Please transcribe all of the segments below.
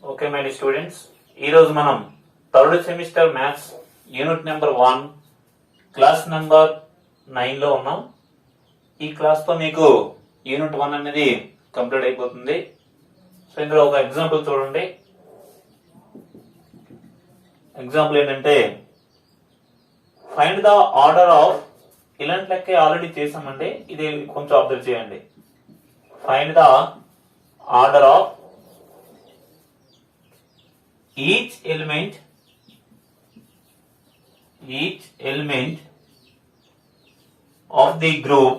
Okay my students, ఈరోజు మనం third semester maths unit number 1 class number 9 లో ఉన్నాం. ఈ క్లాస్ తో మీకు యూనిట్ 1 అనేది కంప్లీట్ అయిపోతుంది. సో ఇందులో ఒక ఎగ్జాంపుల్ చూడండి. ఎగ్జాంపుల్ ఏంటంటే ఫైండ్ ద ఆర్డర్ ఆఫ్, ఇలాంటి లెక్క ఆల్రెడీ చేసామండి, ఇది కొంచెం అబ్జర్వ్ చేయండి. Find the order of each element of the group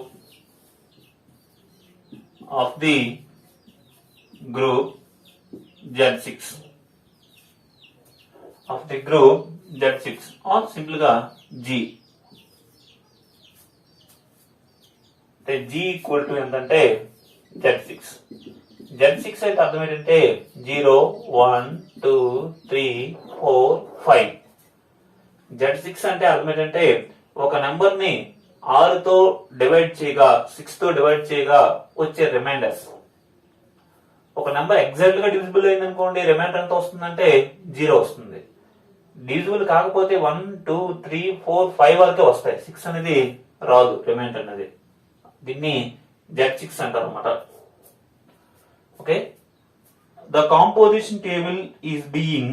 Z6 or simple గా G. అంటే G ఈక్వల్ టు ఎంతంటే Z6. Z6 అయితే అర్థం ఏంటంటే 0 1 2 3 4 5. Z6 అంటే అర్థం ఏంటంటే ఒక నెంబర్ ని 6 తో డివైడ్ చేయగా 6 తో డివైడ్ చేయగా వచ్చే రిమైండర్స్. ఒక నెంబర్ ఎగ్జాక్ట్ గా డివిజిబుల్ అయింది అనుకోండి, రిమైండర్ ఎంత వస్తుందంటే 0 వస్తుంది. డివిజిబుల్ కాకపోతే 1 2 3 4 5 వరకే వస్తాయి, 6 అనేది రాదు రిమైండర్ అనేది. దీన్ని Z6 అంటారు అన్నమాట. Okay, the composition table is being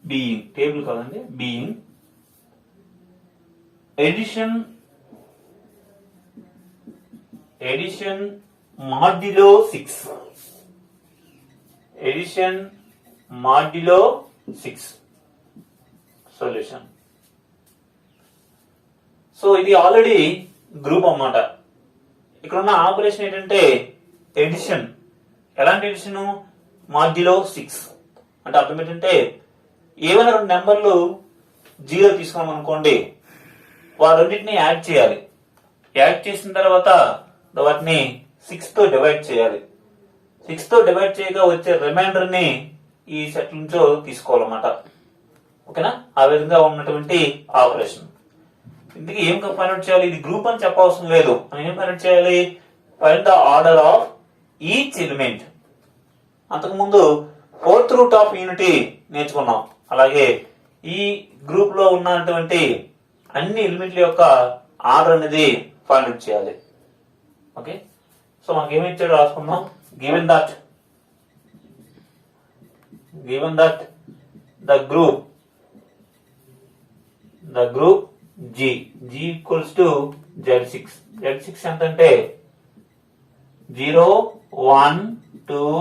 being table కాదండి, being addition modulo 6 solution. So ఇది ఆల్రెడీ గ్రూప్ అన్నమాట. ఇక్కడ ఉన్న ఆపరేషన్ ఏంటంటే ఎడిషన్. ఎలాంటి ఎడిషన్? మాడ్యులో 6 అంటే అర్థం ఏంటంటే ఏమైనా రెండు నెంబర్లు 0 తీసుకున్నాం అనుకోండి, వారెండింటిని యాడ్ చేయాలి. యాడ్ చేసిన తర్వాత వాటిని 6 తో డివైడ్ చేయాలి. 6 తో డివైడ్ చేయగా వచ్చే రిమైండర్ ని ఈ సెట్ నుంచో తీసుకోవాలన్నమాట. ఓకేనా? ఆ విధంగా ఉన్నటువంటి ఆపరేషన్. ఇందుకు ఏం ఫైండ్ అవుట్ చేయాలి? ఇది గ్రూప్ అని చెప్పవసరం లేదు. మనం ఏం ఫైండ్ అవుట్ చేయాలి? Find the order of each element. అంతకుముందు 4th రూట్ ఆఫ్ యూనిటీ నేర్చుకున్నాం. అలాగే ఈ గ్రూప్ లో ఉన్నటువంటి అన్ని ఎలిమెంట్ల యొక్క ఆర్డర్ అనేది ఫైండ్ అవుట్ చేయాలి. ఓకే, సో మనకి ఏమి ఇచ్చాడో రాసుకుందాం. Given that the group G equals to Z6. Z6 ఎంతంటే 0 1 2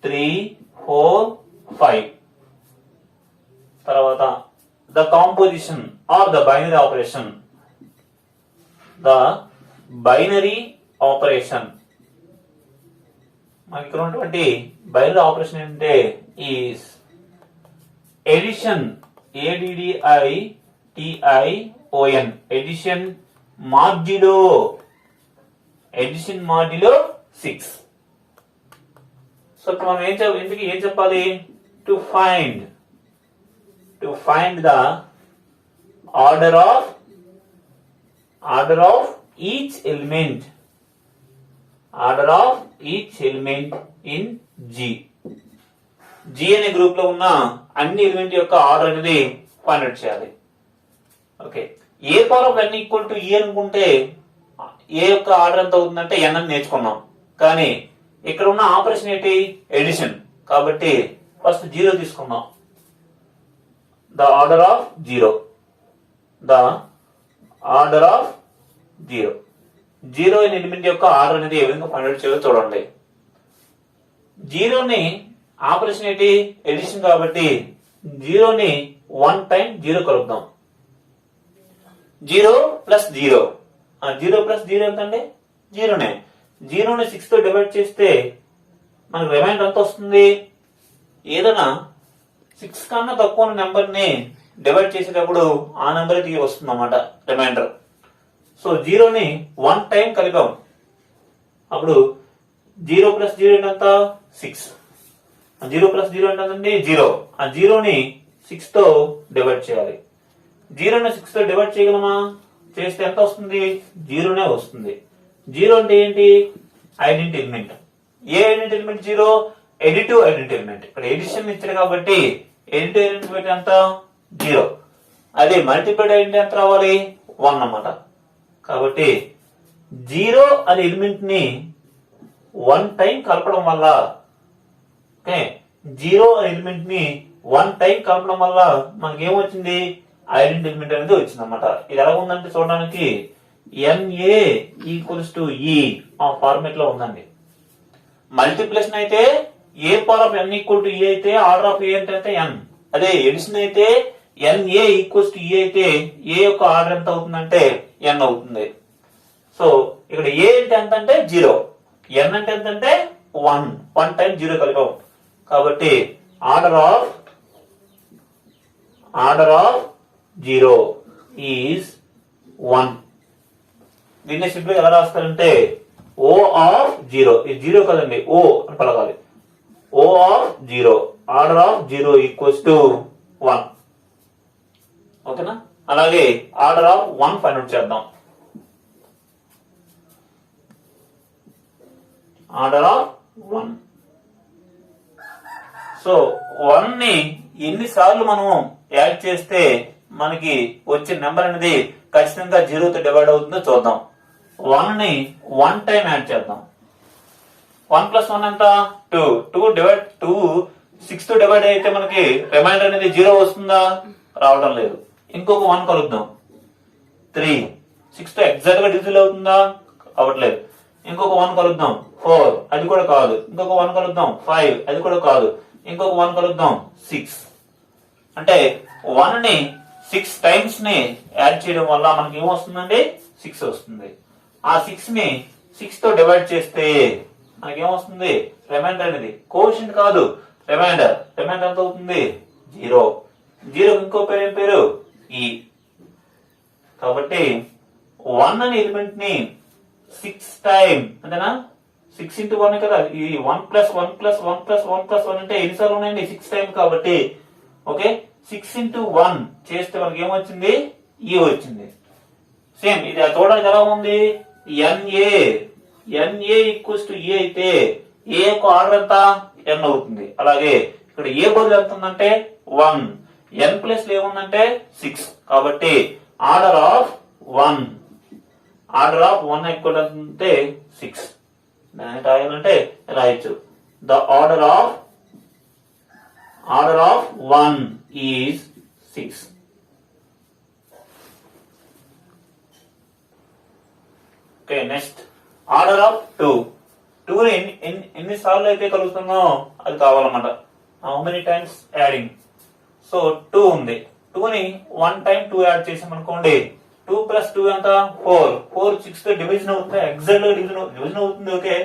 3 4 5. తర్వాత the composition or the binary operation. మనకి ఇక్కడ ఉన్నటువంటి బైనరీ ఆపరేషన్ ఏంటంటే is addition, ADDITION, addition modulo 6. So ఇప్పుడు మనం ఏం చెప్పాలి? To find the order of each element in G అనే గ్రూప్ లో ఉన్న అన్ని ఎలిమెంట్ యొక్క ఆర్డర్ అనేది ఫైండ్ అవుట్ చేయాలి. Okay, A power of n equal to E అనుకుంటే ఏ యొక్క ఆర్డర్ ఎంత అవుతుందంటే n అని నేర్చుకున్నాం. కానీ ఇక్కడ ఉన్న ఆపరేషన్ ఏంటి? ఎడిషన్. కాబట్టి ఫస్ట్ 0 తీసుకున్నాం. ద ఆర్డర్ ఆఫ్ 0 అయిన ఎలిమెంట్ యొక్క ఆర్డర్ అనేది ఏ విధంగా ఫైండ్ అవుట్ చేయాలో చూడండి. 0ని ఆపరేషన్ ఏంటి? ఎడిషన్. కాబట్టి 0ని 1 టైం 0 కలుపుదాం. 0 ప్లస్ 0 ఎంతండి? 0నే. 0ని 6 తో డివైడ్ చేస్తే మనకు రిమైండర్ ఎంత వస్తుంది? ఏదైనా 6 కన్నా తక్కువ నెంబర్ ని డివైడ్ చేసేటప్పుడు ఆ నెంబర్ తిరిగి వస్తుంది అన్నమాట రిమైండర్. సో 0ని 1 టైం కలిపాం. అప్పుడు 0 ప్లస్ 0 ఎంత? 6. 0 ప్లస్ 0 ఏంటంటే 0. ఆ 0ని 6 తో డివైడ్ చేయాలి. 0ని 6 తో డివైడ్ చేయగలమా? చేస్తే ఎంత వస్తుంది? జీరోనే వస్తుంది. జీరో అంటే ఏంటి? Identity element. ఏ ఐడెంటిటీ ఎలిమెంట్ జీరో? Additive identity element. ఇక్కడ ఎడిషన్ ఇచ్చారు కాబట్టి ఎడిటివ్ ఐడెంటిటీ ఎంత? జీరో. అదే మల్టిప్లైడ్ ఐడెంటిటీ ఎంత రావాలి? 1 అన్నమాట. కాబట్టి జీరో అనే ఎలిమెంట్ ని 1 టైం కలపడం వల్ల, ఓకే, జీరో అనే ఎలిమెంట్ ని 1 టైం కలపడం వల్ల మనకి ఏమొచ్చింది? ఐడెంటిటీ ఎలిమెంట్ అనేది వచ్చింది అనమాట. ఇది ఎలా ఉందంటే చూడడానికి NA ఈక్వల్స్ టు E ఆ ఫార్మేట్ లో ఉందండి. మల్టిప్లికేషన్ అయితే A power of n equal to E అయితే ఆర్డర్ ఆఫ్ A అంటే n. అదే ఎడిషన్ అయితే NA ఈక్వల్స్ టు E అయితే A యొక్క ఆర్డర్ ఎంత అవుతుందంటే n అవుతుంది. సో ఇక్కడ A అంటే ఎంత అంటే 0, n అంటే ఎంత అంటే 1 టైం 0 కలిపాం. కాబట్టి ఆర్డర్ ఆఫ్ 0 ఈజ్ 1. దీన్ని సింపుల్ ఎలా రాస్తారంటే O ఆఫ్ 0, ఇది 0 కదండి, O అని పలకాలి. O of 0, order of 0 equals to 1. ఓకేనా? అలాగే ఆర్డర్ ఆఫ్ 1 ఫైండ్ అవుట్ చేద్దాం. Order of 1. సో 1 ని ఎన్నిసార్లు మనం యాడ్ చేస్తే మనకి వచ్చే నెంబర్ అనేది ఖచ్చితంగా 0తో డివైడ్ అవుతుందో చూద్దాం. 1 ని 1 టైం యాడ్ చేద్దాం. 1 + 1 ఎంత? 2. 6 తో డివైడ్ అయితే మనకి రిమైండర్ అనేది 0 వస్తుందా? రావడం లేదు. ఇంకొక 1 కలుద్దాం. 3. 6 తో ఎగ్జాక్ట్ గా డివిజిబుల్ అవుతుందా? అవ్వట్లేదు. ఇంకొక 1 కలుద్దాం. 4, అది కూడా కాదు. ఇంకొక 1 కలుద్దాం. 5, అది కూడా కాదు. ఇంకొక 1 కలుద్దాం. 6. అంటే 1 ని 6 టైమ్స్ ని యాడ్ చేయడం వల్ల మనకి ఏమొస్తుందండి? 6 వస్తుంది. ఆ 6 ని 6 తో డివైడ్ చేస్తే మనకి ఏమొస్తుంది? రిమైండర్ అనేది. కోషెంట్ కాదు, రిమైండర్. రిమైండర్ ఎంత అవుతుంది? 0. 0 ఇంకో పేరు ఏం పేరు? E. కాబట్టి 1 అనే ఎలిమెంట్ ని 6 టైం అంతేనా? 6 into 1 కదా, ఇది 1 + 1 + 1 + 1 + 1 అంటే ఎన్నిసార్లు ఉన్నాయండి? 6 టైం. కాబట్టి ఓకే, 6 into 1 చేస్తే మనకి ఏమొచ్చింది? E వచ్చింది. సేమ్ ఇది చూడడానికి ఎలా ఉంది? NA ఈక్వల్స్ టు E అయితే A యొక్క ఆర్డర్ ఎంత? n అవుతుంది. అలాగే ఇక్కడ ఏ బదులు ఎంత ఉందంటే 1, n ప్లస్ ఏముందంటే 6. కాబట్టి ఆర్డర్ ఆఫ్ 1 ఈక్వల్ అంటే 6. దాన్ని రాయాలంటే రాయొచ్చు. The order of 1 is 6. Okay, next order of 2. 2 ని ఎన్నిసార్లు అయితే కలుగుతుందో అది కావాలన్నమాట. How many times adding? So 2 ఉంది. 2 ని 1 టైం 2 యాడ్ చేసాం అనుకోండి. 2 + 2 ఎంత? 4. 4 6 తో డివిజన్ అవుతుందా? ఎగ్జాక్ట్ గా డివిజన్ అవుతుంది. ఓకే,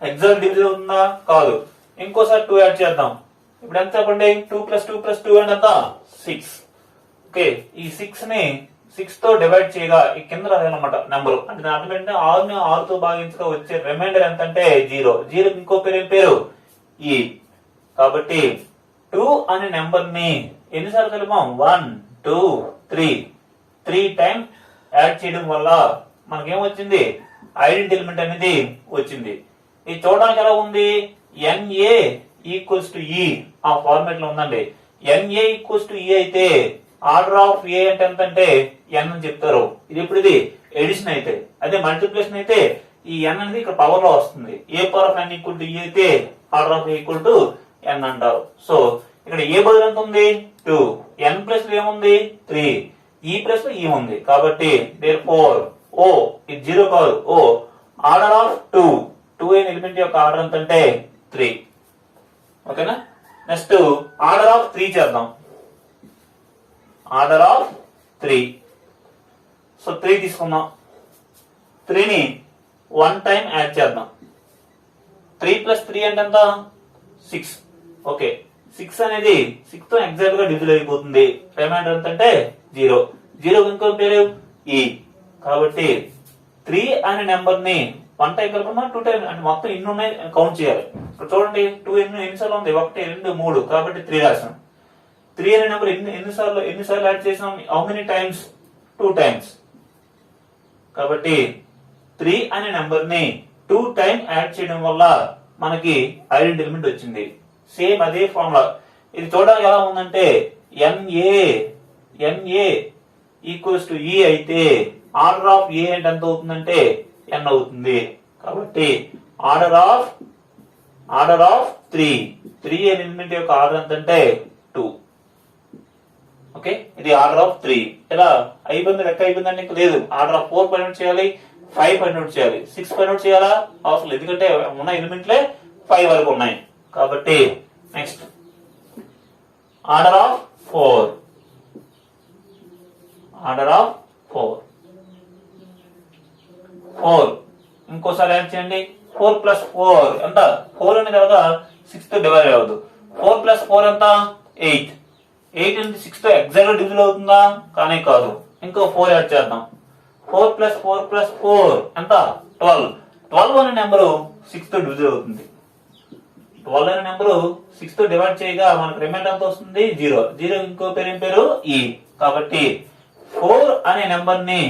ఎగ్జాక్ట్ డివిజన్ అవుతుందా? కాదు. ఇంకోసారి 2 యాడ్ చేద్దాం. ఇప్పుడు ఎంత చెప్పండి? 2 + 2 + 2 అంటే ఎంత? 6. ఓకే, ఈ 6 ని 6 తో డివైడ్ చేయగా ఈ కింద రాయాలన్నమాట నెంబర్. అంటే దాని అర్థం ఏంటంటే 6 ని 6 తో భాగించగా వచ్చే రిమైండర్ ఎంత అంటే 0. 0 ఇంకో పేరు ఏం పేరు? E. కాబట్టి 2 అనే నెంబర్ ని ఎన్నిసార్లు కలిపాం? 1, 2, 3 టైం యాడ్ చేయడం వల్ల మనకేమొచ్చింది? ఐడెంటిటీ ఎలిమెంట్ అనేది వచ్చింది. ఇది చూడడానికి ఎలా ఉంది? NA ఈక్వల్స్ టు E ఆ ఫార్మేట్ లో ఉందండి. NA ఈక్వల్స్ టు E అయితే ఆర్డర్ ఆఫ్ A అంటే ఎంత అంటే n అని చెప్తారు. ఇది ఇప్పుడు ఇది ఎడిషన్ అయితే. అదే మల్టిప్లికేషన్ అయితే ఈ n అనేది ఇక్కడ పవర్ లో వస్తుంది. A power of n equal to E అయితే order of A equal to n అంటారు. సో ఇక్కడ ఏ బదులు ఎంత ఉంది? 2. n ప్లస్ ఏముంది? 3. E ప్లస్ E ఉంది. కాబట్టి therefore O ఇది 0 కాదు. O ఆర్డర్ ఆఫ్ 2 అనే ఎలిమెంట్ యొక్క ఆర్డర్ ఎంత అంటే 3. ఓకేనా? నెక్స్ట్ ఆర్డర్ ఆఫ్ 3 చేద్దాం. Order of 3. సో 3 తీసుకుందాం. 3 ని 1 టైం యాడ్ చేద్దాం. 3 + 3 అంటే ఎంత? 6. ఓకే, 6 అనేది 6 తో ఎగ్జాక్ట్ గా డివిజిబుల్ అయిపోతుంది. రిమైండర్ ఎంత అంటే 0. 0 ఇంకో పేరు E. కాబట్టి 3 అనే నెంబర్ ని 1 టైం కలుపుకున్నా 2 టైం అంటే మొత్తం ఎన్ని ఉన్నాయి కౌంట్ చేయాలి. ఇక్కడ చూడండి 2 ఎన్నిసార్లు ఉంది? 1, 2, 3. కాబట్టి 3 రాసాం. 3 అనే నెంబర్ ఎన్నిసార్లు యాడ్ చేసాం? How many times? 2 టైమ్స్. కాబట్టి 3 అనే నెంబర్ ని 2 టైం యాడ్ చేయడం వల్ల మనకి ఐడెంటిటీ ఎలిమెంట్ వచ్చింది. సేమ్ అదే ఫార్ములా. ఇది చూడడానికి ఎలా ఉందంటే NA ఈక్వల్స్ టు E అయితే ఆర్డర్ ఆఫ్ ఏ అంటే ఎంత అవుతుందంటే n అవుతుంది. కాబట్టి ఆర్డర్ ఆఫ్ 3 అనే ఎలిమెంట్ యొక్క ఆర్డర్ ఎంత అంటే 2. ఓకే, ఇది ఆర్డర్ ఆఫ్ 3. ఇలా అయిపోయింది, లెక్క అయిపోయిందంటే ఇంకా లేదు. ఆర్డర్ ఆఫ్ 4 ఫైండ్ అవుట్ చేయాలి, 5 ఫైండ్ అవుట్ చేయాలి, 6 ఫైండ్ అవుట్ చేయాలా అవసరం లేదు, ఎందుకంటే ఉన్న ఎలిమెంట్లే 5 వరకు ఉన్నాయి. కాబట్టి నెక్స్ట్ ఆర్డర్ ఆఫ్ 4. ఇంకోసారి యాడ్ చేయండి. 4 ప్లస్ 4 ఎంత? 4 అనే తర్వాత 6 తో డివైడ్ అవ్వదు. 4 ప్లస్ 4 ఎంత? 8. 8 అనేది 6 తో ఎగ్జాక్ట్ గా డివిజన్ అవుతుందా? కానీ కాదు. ఇంకో 4 యాడ్ చేద్దాం. 4 ప్లస్ 4 ఎంత? 12. 12 అనే నెంబరు 6 తో డివిజన్ అవుతుంది. 12 అనే నెంబరు 6 తో డివైడ్ చేయగా మనకు రిమైండర్ ఎంత వస్తుంది? 0. ఇంకో పేరు ఏం పేరు? E. కాబట్టి 4 అనే నెంబర్ ని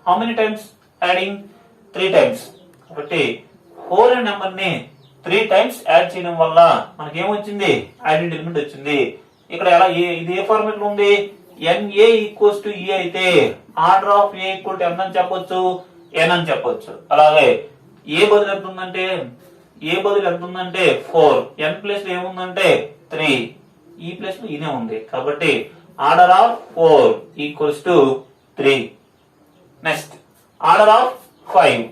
how many times adding? 3 times. కాబట్టి 4 అనే నెంబర్ ని 3 టైమ్స్ యాడ్ చేయడం వల్ల మనకి ఏమొచ్చింది? ఐడెంటిటీ ఎలిమెంట్ వచ్చింది. ఇక్కడ ఎలా ఇది ఏ ఫార్మాట్ లో ఉంది? NA ఈక్వల్స్ టు E అయితే order of A equal to ఎంత అని చెప్పొచ్చు? n అని చెప్పొచ్చు. అలాగే ఏ బదులు ఎంత ఉందంటే 4. n ప్లేస్ లో ఏముందంటే 3. ఈ ప్లేస్ లో ఈనే ఉంది. కాబట్టి order of 4 equals to 3. Next order of 5.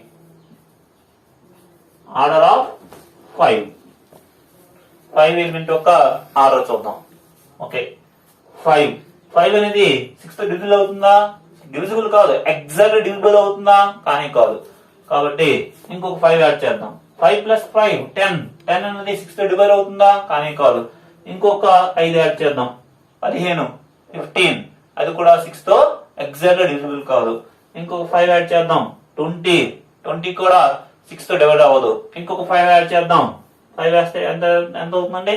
Order of 5 element యొక్క ఆర్డర్ చూద్దాం. ఓకే, 5 అనేది 6 తో డివిజిబుల్ అవుతుందా? డివిజిబుల్ కాదు. ఎగ్జాక్ట్ డివిజిబుల్ అవుతుందా? కానీ కాదు. కాబట్టి ఇంకొక 5 యాడ్ చేద్దాం. 5 ప్లస్ 5 10. 10 అనేది 6 తో డివైడ్ అవుతుందా? కానీ కాదు. ఇంకొక 5 యాడ్ చేద్దాం. 15 15. అది కూడా 6 తో ఎగ్జాక్ట్ గా డివిజిబుల్ కాదు. ఇంకొక 5 యాడ్ చేద్దాం. 20 కూడా 6 తో డివైడ్ అవ్వదు. ఇంకొక 5 యాడ్ చేద్దాం. 5 వేస్తే ఎంత అవుతుందండి?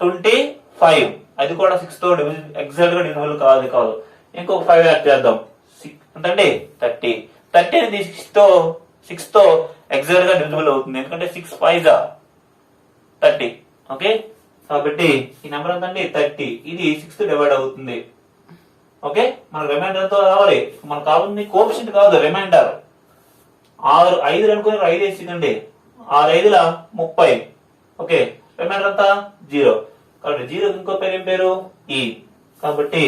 25. అది కూడా 6 తో ఎగ్జాక్ట్ గా డివిజిబుల్ కాదు. ఇంకొక 5 యాడ్ చేద్దాం. ఎంతండి? 30. 30 అనేది 6 తో ఎగ్జాక్ట్ గా డివిజిబుల్ అవుతుంది, ఎందుకంటే 6 5 30. ఓకే, కాబట్టి ఈ నెంబర్ ఎంతండి? 30. ఇది 6 తో డివైడ్ అవుతుంది. ఓకే, మనకు రిమైండర్ ఎంతో రావాలి. మనకు కావాల్సింది కోఎఫిషియంట్ కాదు, రిమైండర్. 6 5 అనుకుని 5 వేసిందండి. 6 5 30. ఓకే, రిమైండర్ అంతా 0. కాబట్టి 0 ఇంకో పేరు ఏం పేరు? E. కాబట్టి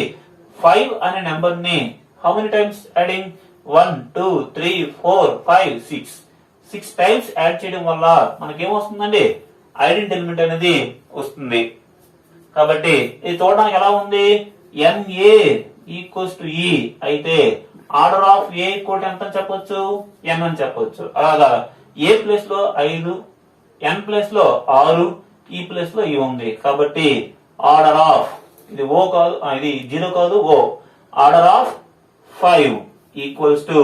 5 అనే నెంబర్ ని how many times adding? 1 2 3 4 5 6 times add చేయడం వల్ల మనకేమొస్తుందండి? ఐడెంటిటీ ఎలిమెంట్ అనేది వస్తుంది. కాబట్టి ఇది చూడడానికి ఎలా ఉంది? NA ఈక్వల్స్ టు E అయితే ఆర్డర్ ఆఫ్ A ఈక్వల్ ఎంత అని చెప్పొచ్చు? n అని చెప్పొచ్చు. అలాగా A ప్లేస్ లో 5, n ప్లేస్ లో 6, E ప్లేస్ లో E ఉంది. కాబట్టి ఆర్డర్ ఆఫ్ ఇది O కాదు, ఇది 0 కాదు, O. Order of 5 equals to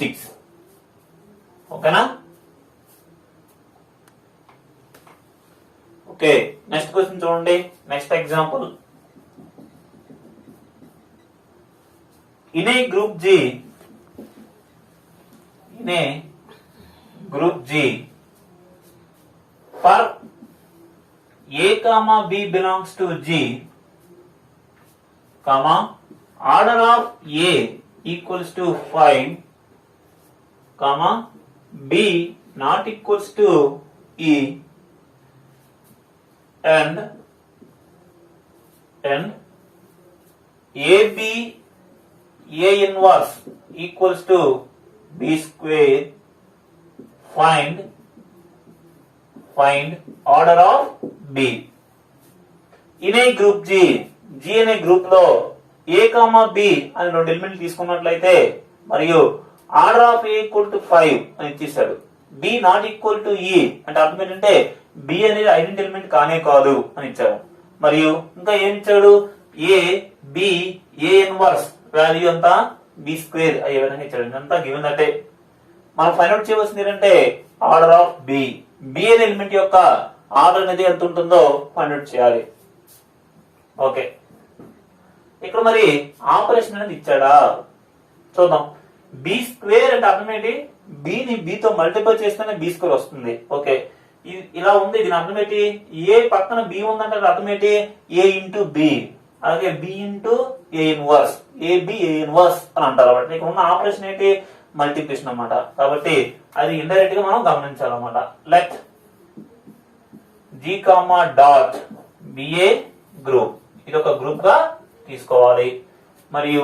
6. ఓకేనా? ఓకే, నెక్స్ట్ క్వశ్చన్ చూడండి. Next example. In a group G, for A comma B belongs to G, comma order of A equals to 5, comma B not equals to E, and AB A inverse equals to B square, find order of B. In a group G అనే group లో A, B అని 2 ఎలిమెంట్లు తీసుకున్నట్లయితే మరియు order of A equal to 5 అని ఇచ్చేసాడు. B not equal to E అంటే అర్థం ఏంటంటే B అనేది ఐడెంటిటీ ఎలిమెంట్ కానే కాదు అని ఇచ్చాడు. మరియు ఇంకా ఏమి ఇచ్చాడు? B A ఇన్వర్స్ వాల్యూ అంతా B స్క్వేర్ అయ్యే విధంగా ఇచ్చాడు. ఇదంతా గివెన్ దట్టే. మనం ఫైండ్ అవుట్ చేయవలసింది ఏంటంటే ఆర్డర్ ఆఫ్ B అనే ఎలిమెంట్ యొక్క ఆర్డర్ అనేది ఎంత ఉంటుందో ఫైండ్ అవుట్ చేయాలి. ఓకే, ఇక్కడ మరి ఆపరేషన్ అనేది ఇచ్చాడా చూద్దాం. బి స్క్వేర్ అంటే అర్థం ఏంటి, బిని బితో మల్టిప్లై చేస్తేనే బి స్క్వేర్ వస్తుంది. ఓకే, ఇలా ఉంది. దీని అర్థం ఏంటి, ఏ పక్కన బి ఉందంటే అర్థం ఏంటి, ఏ ఇంటూ బి, అలాగే బి ఇంటూ ఏ ఇన్వర్స్, ఏబి ఏ ఇన్వర్స్ అని అంటారు. కాబట్టి ఇక్కడ ఉన్న ఆపరేషన్ ఏంటి, మల్టిప్లికేషన్ అన్నమాట. కాబట్టి అది ఇండైరెక్ట్ గా మనం గమనించాలన్నమాట. Let G comma dot BA group, ఇది ఒక గ్రూప్ గా తీసుకోవాలి. మరియు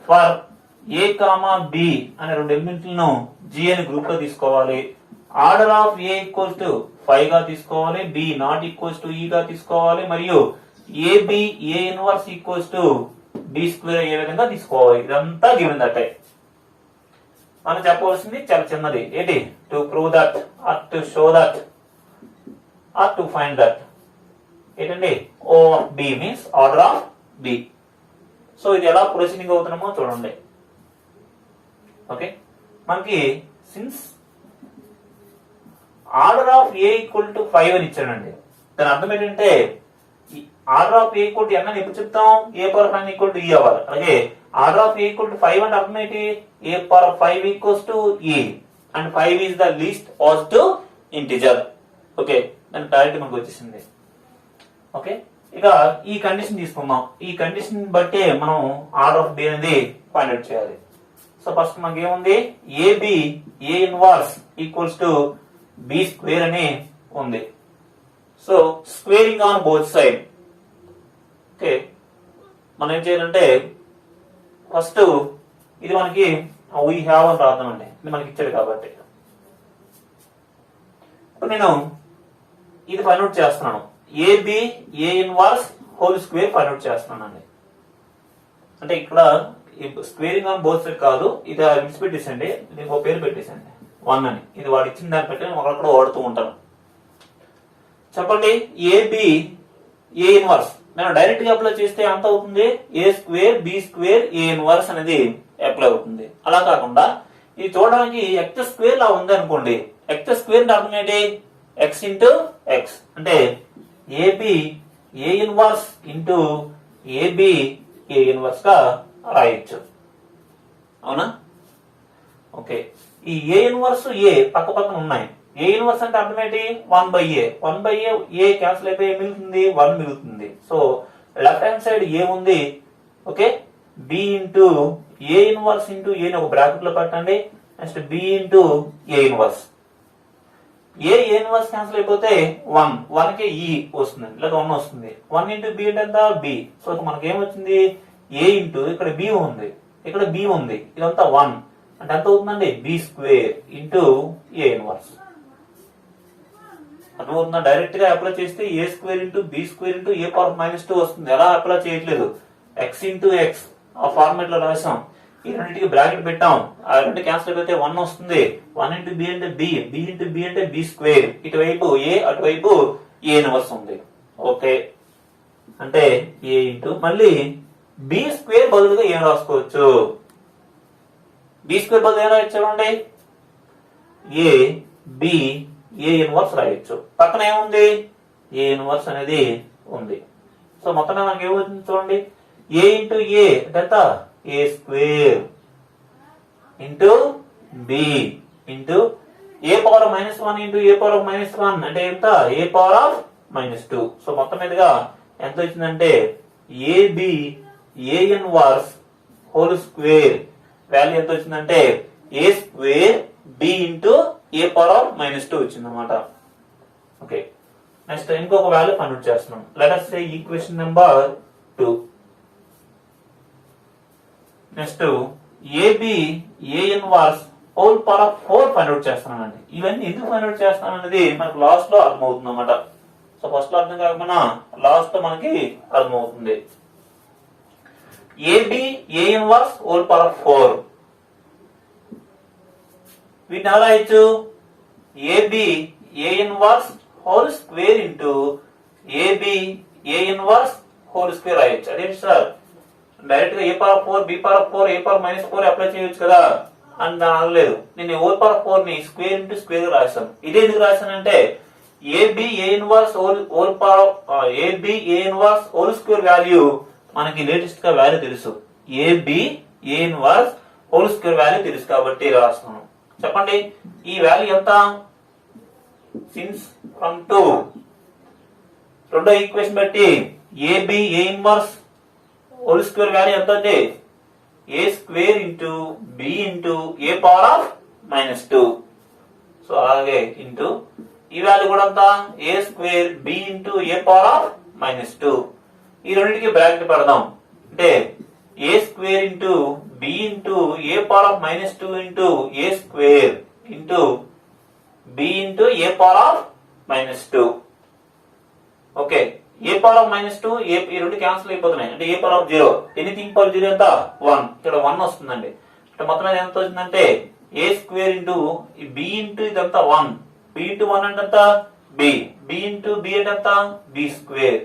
ఫర్ ఏ కామా బి అనే రెండు ఎలిమెంట్లను జి అనే గ్రూప్ గా తీసుకోవాలి. Order of A equals to 5 గా తీసుకోవాలి, బి నాట్ ఈక్వల్స్ టు ఈ గా తీసుకోవాలి, మరియు AB A inverse equals to B square ఏ విధంగా తీసుకోవాలి. ఇదంతా గివెన్ దట్. మనం చెప్పవలసింది చాలా చిన్నది, ఏంటి, to prove that or to show that or to find that. ఏంటండి, O of B means order of B. So ఇది ఎలా ప్రొసీడింగ్ అవుతున్నామో చూడండి. ఓకే, మనకి since order of A equal to 5 అని ఇచ్చానండి, దాని అర్థం ఏంటంటే order of A equal to N అని ఎప్పుడు చెప్తాం, ఏ పవర్ 5 ఈక్వల్ టు ఈ అవ్వాలి. అలాగే order of A equal to 5 అంటే అర్థం ఏంటి, ఏ పవర్ 5 ఈక్వల్స్ టు ఈ and 5 is the least positive integer. Okay, దాని క్లారిటీ మనకు వచ్చేసింది. ఓకే, ఇక ఈ కండిషన్ తీసుకుందాం. ఈ కండిషన్ బట్టే మనం ఆర్డర్ ఆఫ్ బి అనేది ఫైండ్ అవుట్ చేయాలి. సో ఫస్ట్ మనకి ఏముంది, a b A inverse equals to B square అని ఉంది. So squaring on both side. Okay, మనం ఏం చేయాలంటే ఫస్ట్ ఇది మనకి వీ హ్యావ్ అని రాద్దామండి, ఇది మనకి ఇచ్చాడు కాబట్టి. ఇప్పుడు నేను ఇది ఫైండ్ అవుట్ చేస్తున్నాను, ఏబి ఏ inverse whole square find out చేస్తున్నానండి. అంటే ఇక్కడ స్క్వేరింగ్ ఆన్ బోత్ సైడ్ కాదు, ఇది విడిచిపెట్టేసండి, దీనికి ఒక పేరు పెట్టేసండి 1 అని. ఇది వాడు ఇచ్చిన దాన్ని బట్టి నేను ఒకక్కడ వాడుతూ ఉంటాను. చెప్పండి, ఏబి ఏ ఇన్వర్స్ నేను డైరెక్ట్ గా అప్లై చేస్తే ఎంత అవుతుంది, A square B square A inverse అనేది అప్లై అవుతుంది. అలా కాకుండా ఇది చూడడానికి ఎక్స్ స్క్వేర్ లా ఉంది అనుకోండి. ఎక్స్ స్క్వేర్ అంటే అర్థం ఏంటి, ఎక్స్ ఇంటూ ఎక్స్ అంటే ఏబి ఏ ఇన్వర్స్ ఇంటూ ఏబి ఏ ఇన్వర్స్ గా రాయొచ్చు. అవునా? ఓకే, ఈ ఏ ఇన్వర్స్ ఏ పక్క పక్కన ఉన్నాయి. ఏ ఇన్వర్స్ అంటే అర్థం ఏంటి, 1/a. 1/a ఏ క్యాన్సిల్ అయిపోయి మిగులుతుంది, 1 మిగులుతుంది. So left hand side A ఉంది. Okay, B into A inverse into A ఒక బ్రాకెట్ లో పెట్టండి. Next B into A inverse. A inverse cancel అయిపోతే 1 కి ఈ వస్తుంది, లేదా 1 వస్తుంది. 1 ఇంటూ బి అంటే ఎంత, బి. సో మనకి ఏమొచ్చింది, ఏ ఇంటూ ఇక్కడ బి ఉంది, ఇక్కడ బి ఉంది, ఇదంతా 1 అంటే ఎంత అవుతుందండి, బి స్క్వేర్ ఇంటూ ఏ ఇన్వర్స్. అర్థమవుతుందా? డైరెక్ట్ గా అప్లై చేస్తే A square into B square into A power -2 వస్తుంది. ఎలా అప్లై చేయట్లేదు, ఎక్స్ ఇంటూ ఎక్స్ ఆ ఫార్మాట్ లో రాసాం, ఈ రెండింటికి బ్రాకెట్ పెట్టాం, ఆ రెండు క్యాన్సిల్ అయితే 1 వస్తుంది. 1 ఇంటూ బి అంటే బి, బి ఇంటూ బి అంటే బి స్క్వేర్, ఇటువైపు ఏ అటువైపు ఏ ఇన్వర్స్ ఉంది. ఓకే, అంటే ఏ ఇంటూ మళ్ళీ బి స్క్వేర్ బదులుగా ఏం రాసుకోవచ్చు, బి స్క్వేర్ బదులు ఏం రాయొచ్చు చూడండి, ఏ బి ఏ ఇన్వర్స్ రాయొచ్చు. పక్కన ఏముంది, ఏ ఇన్వర్స్ అనేది ఉంది. సో మొత్తం మనకి ఏమవుతుంది చూడండి, ఏ ఇంటూ ఏ ఎంత, ఏ స్క్వేర్ ఇంటూ బి ఇంటూ ఏ పవర్ -1 ఇంటూ ఏ పవర్ -1 అంటే ఎంత, ఏ పవర్ ఆఫ్ -2. సో మొత్తం మీదుగా ఎంత వచ్చిందంటే ఏబి ఏ ఇన్వర్స్ హోల్ స్క్వేర్ వాల్యూ ఎంత వచ్చిందంటే A square B into A power of -2 వచ్చింది అనమాట. ఓకే, నెక్స్ట్ ఇంకొక వాల్యూ ఫైండ్ అవుట్ చేస్తున్నాం. Let us say equation number 2. Next AB A inverse whole power of 4 find out చేస్తున్నానండి. ఇవన్నీ ఎందుకు find out చేస్తాను అనేది మనకు లాస్ట్ లో అర్థమవుతుంది అనమాట. సో ఫస్ట్ లో అర్థం కాకపోయినా లాస్ట్ లో మనకి అర్థమవుతుంది. A b A inverse whole power of 4 వీటిని ఎలా రాయొచ్చు, ఏబి ఏ inverse whole square into AB ఏ ఇన్వర్స్ హోల్ స్క్వేర్ రాయొచ్చు. అదేంటి సార్, డైరెక్ట్ గా a power 4 B power 4 A power -4 apply చేయొచ్చు కదా అని దాని అనలేదు. నేను హోల్ పవర్ 4 ని స్క్వేర్ ఇంటూ స్క్వేర్ గా రాశాను. ఇదే ఎందుకు రాశానంటే ఏబి ఏ ఇన్వర్స్ హోల్ పవర్ ఏబి ఏ ఇన్వర్స్ హోల్ స్క్వేర్ వాల్యూ మనకి లేటెస్ట్ గా వాల్యూ తెలుసు. ఏబి ఏ ఇన్వర్స్ హోల్ స్క్వేర్ వాల్యూ తెలుసు కాబట్టి రాస్తాను. చెప్పండి ఈ వాల్యూ ఎంత? సిన్స్ ఫ్రమ్ 2 రెండో ఈక్వేషన్ బట్టి ఏబి ఏ ఇన్వర్స్ హోల్ స్క్వేర్ వాల్యూ ఎంత అంటే A square into B into A power of -2. So అలాగే ఇంటూ ఈ వాల్యూ కూడా అంత A square B into A power of -2. ఈ రెండింటికి బ్రాకెట్ పెడదాం. అంటే A square into B into A power of -2 into A square into B into A power of -2. Okay, A power of -2 ఈ రెండు cancel అయిపోతున్నాయి. అంటే ఏ పవర్ ఆఫ్ 0 ఎనీథింగ్ పవర్ 0 ఎంత 1. ఇక్కడ 1 వస్తుందండి. అంటే మొత్తం ఎంత వచ్చిందంటే A square into B into ఇదంతా 1. బి ఇంటూ 1 అంటే ఎంత బి. బి ఇంటూ బి అంటే ఎంత b square.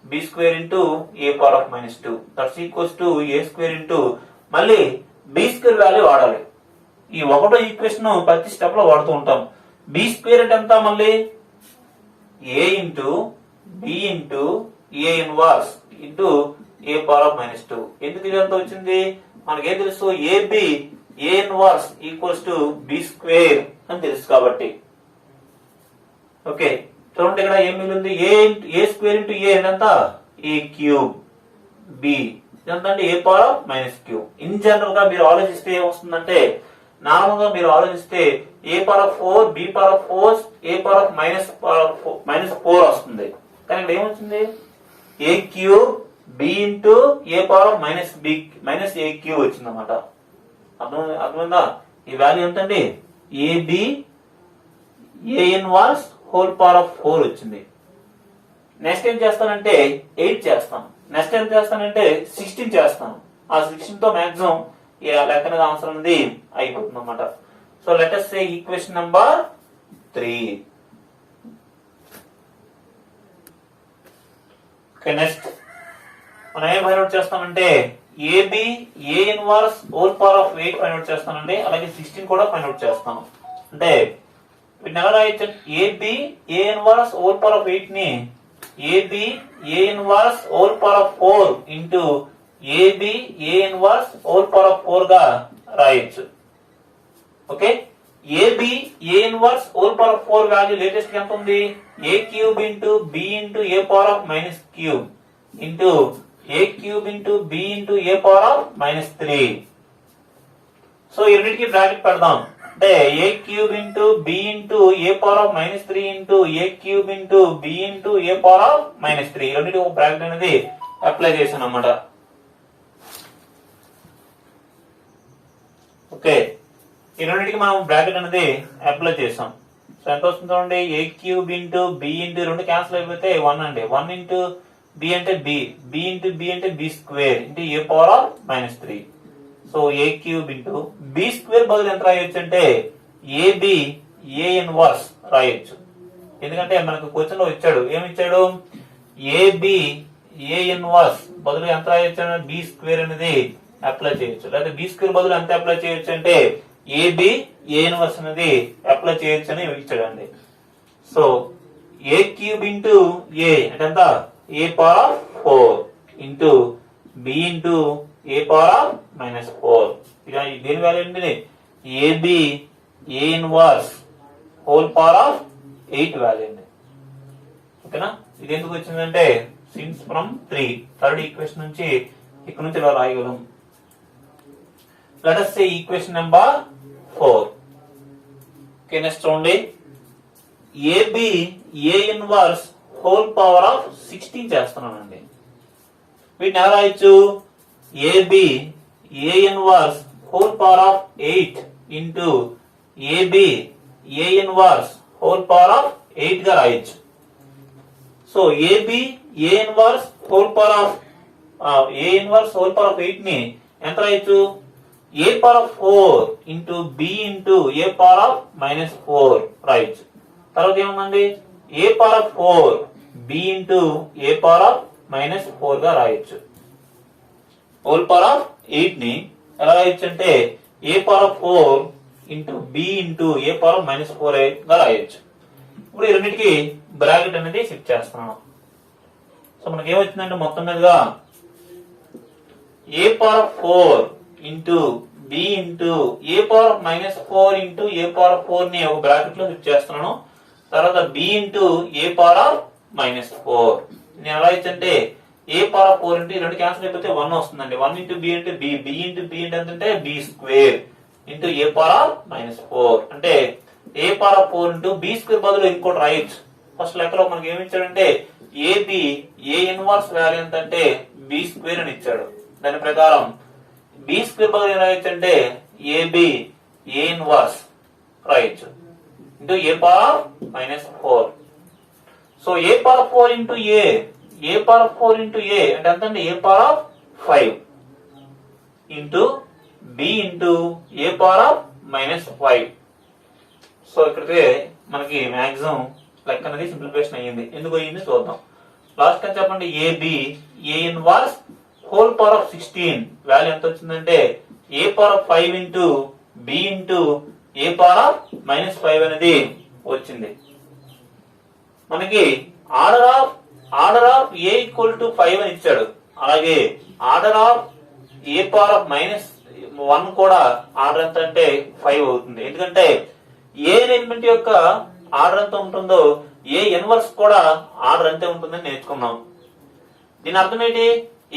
B square into A power of -2 that's equals to a square into మళ్ళీ బి స్క్వేర్ వాల్యూ వాడాలి. ఈ ఒకటో ఈక్వేషన్ ప్రతి స్టెప్ లో వాడుతూ ఉంటాం. బి స్క్వేర్ అంటే ఎంత మళ్ళీ A into B into A inverse into A power of -2. ఎందుకు ఇదంతా వచ్చింది? మనకేం తెలుసు? AB A inverse equals to B square అని తెలుసు కాబట్టి. ఓకే, చూడండి ఇక్కడ ఏం మిగిలింది? ఏ స్క్వేర్ ఇంటూ ఏ ఎంత ఏ క్యూబ్. బి ఎంత అంటే ఏ పవర్ ఆఫ్ -3. ఇన్ జనరల్ గా మీరు ఆలోచిస్తే ఏమొస్తుందంటే నార్మల్ గా మీరు ఆలోచిస్తే A power of 4 B power of 4 A power of -4 వస్తుంది. కానీ ఇక్కడ ఏమొచ్చింది? A cube B into A power of A cube వచ్చింది అనమాట. అర్థమైందా? ఈ వాల్యూ ఎంతండి? AB A inverse whole power of 4 వచ్చింది. నెక్స్ట్ ఏం చేస్తానంటే 8 చేస్తాను. నెక్స్ట్ ఏం చేస్తానంటే 16 చేస్తాను. ఆ 16 తో మాక్సిమం లెక్క అనేది ఆన్సర్ అనేది అయిపోతుంది అనమాట. So let us say equation number 3. Okay, next మనం ఏం ఫైండ్ అవుట్ చేస్తామంటే a b A inverse whole power of 8 find out చేస్తానండి. అలాగే 16 కూడా ఫైండ్ అవుట్ చేస్తాను. అంటే వీటిని ఎలా రాయొచ్చు? AB A inverse whole power of 8 ని AB A inverse whole power of 4 into AB A inverse whole power of 4 గా రాయొచ్చు. Okay, AB A inverse whole power of 4 value latest ఎంత ఉంది? A cube into B into A power of -3 into A cube into B into A power of -3. So ఈ రెండింటికి bracket పెడదాం. అంటే A cube into B into A power of -3 into A cube into B into A power of -3 ఈ రెండింటికి ఒక bracket అనేది apply చేశాను అన్నమాట. ఓకే, ఈ రెండింటికి మనం బ్రాకెట్ అనేది అప్లై చేసాం. సో ఎంత వస్తుంది చూడండి? A cube into B into రెండు క్యాన్సిల్ అయిపోతే 1 అండి. 1 ఇంటూ బి అంటే బి. బి ఇంటూ బి అంటే b square into A power of -3. So A cube into B square బదులు ఎంత రాయొచ్చు అంటే ఏబి ఏ ఇన్వర్స్ రాయొచ్చు. ఎందుకంటే మనకు క్వశ్చన్ లో ఇచ్చాడు, ఏమి ఇచ్చాడు? ఏబి ఏ ఇన్వర్స్ బదులు ఎంత రాయొచ్చు? బి స్క్వేర్ అనేది అప్లై చేయొచ్చు. లేదా బి స్క్వేర్ బదులు ఎంత అప్లై చేయొచ్చు అంటే ఏబి ఏ ఇన్వర్స్ అనేది అప్లై చేయొచ్చు అని ఇచ్చాడు అండి. సో ఏ క్యూబ్ ఇంటూ ఏ అంటే ఎంత ఏ power of 4 into B into A power of -4. ఇక దీని వాల్యూ ఏంటి? AB A inverse whole power of 8 value అండి. ఓకేనా? ఇది ఎందుకు వచ్చిందంటే సిన్స్ ఫ్రమ్ 3 థర్డ్ ఈక్వేషన్ నుంచి ఇక్కడ నుంచి ఇలా రాయగలం. Let us say equation number 4. Okay, next చూడండి. AB A inverse whole power of 16 చేస్తున్నానండి. వీటిని ఎలా రాయొచ్చు? AB A inverse whole power of 8 into AB A inverse whole power of 8 గా రాయొచ్చు. So AB A inverse whole power of A inverse whole power of 8 ని ఎంత రాయొచ్చు? A power of 4 into B into A power of -4 రాయొచ్చు. తర్వాత ఏముందండి? A power of 4 B into A power of -4 గా రాయొచ్చు. హోల్ పవర్ ఆఫ్ 8 ని ఎలా రాయొచ్చు అంటే ఏ power of 4 into B into A power of -4 గా రాయొచ్చు. ఇప్పుడు ఈ రెండింటికి బ్రాకెట్ అనేది షిఫ్ట్ చేస్తున్నాను. సో మనకి ఏమొచ్చిందంటే మొత్తం మీదుగా a power of 4 into B into A power of -4 into A power of 4 ని ఒక బ్రాకెట్ లో ఫిక్స్ చేస్తున్నాను. తర్వాత b into A power of -4 నేను ఎలా ఇచ్చంటే ఏ పవర్ ఆఫ్ 4 ఇంటూ ఈ రెండు క్యాన్సిల్ అయిపోతే 1 వస్తుందండి. 1 ఇంటూ బి అంటే బి, బి ఇంటూ బి అంటే b square into A power of -4 అంటే ఏ power of 4 into B square బదులు ఇంకోటి రాయొచ్చు. ఫస్ట్ లెక్కలో మనకి ఏమి ఇచ్చాడంటే ఏబి ఏ ఇన్వర్స్ వాల్యూ ఎంత అంటే బి స్క్వేర్ అని ఇచ్చాడు. దాని ప్రకారం బి స్క్వేర్ బదులు ఏం రాయొచ్చు అంటే ఏబి ఏ ఇన్వర్స్ రాయొచ్చు into A power of -4. So a power of 4 into A power of 4 into ఏ అంటే ఎంత అంటే ఏ power of 5 into B into A power of -5. So ఇక్కడికి మనకి మాక్సిమం లెక్క అనేది సింప్లిఫికేషన్ అయ్యింది. ఎందుకు అయ్యింది చూద్దాం. లాస్ట్ అని చెప్పండి AB A inverse whole power of 16 value ఎంత వచ్చిందంటే a power of 5 into B into A power of -5 అనేది వచ్చింది. మనకి order of A equal to 5 అని ఇచ్చాడు. అలాగే order of a power of -1 కూడా ఆర్డర్ ఎంత అంటే 5 అవుతుంది. ఎందుకంటే ఏ ఎలిమెంట్ యొక్క ఆర్డర్ ఎంత ఉంటుందో ఏ ఇన్వర్స్ కూడా ఆర్డర్ అంతే ఉంటుందని నేర్చుకున్నాం. దీని అర్థం ఏంటి?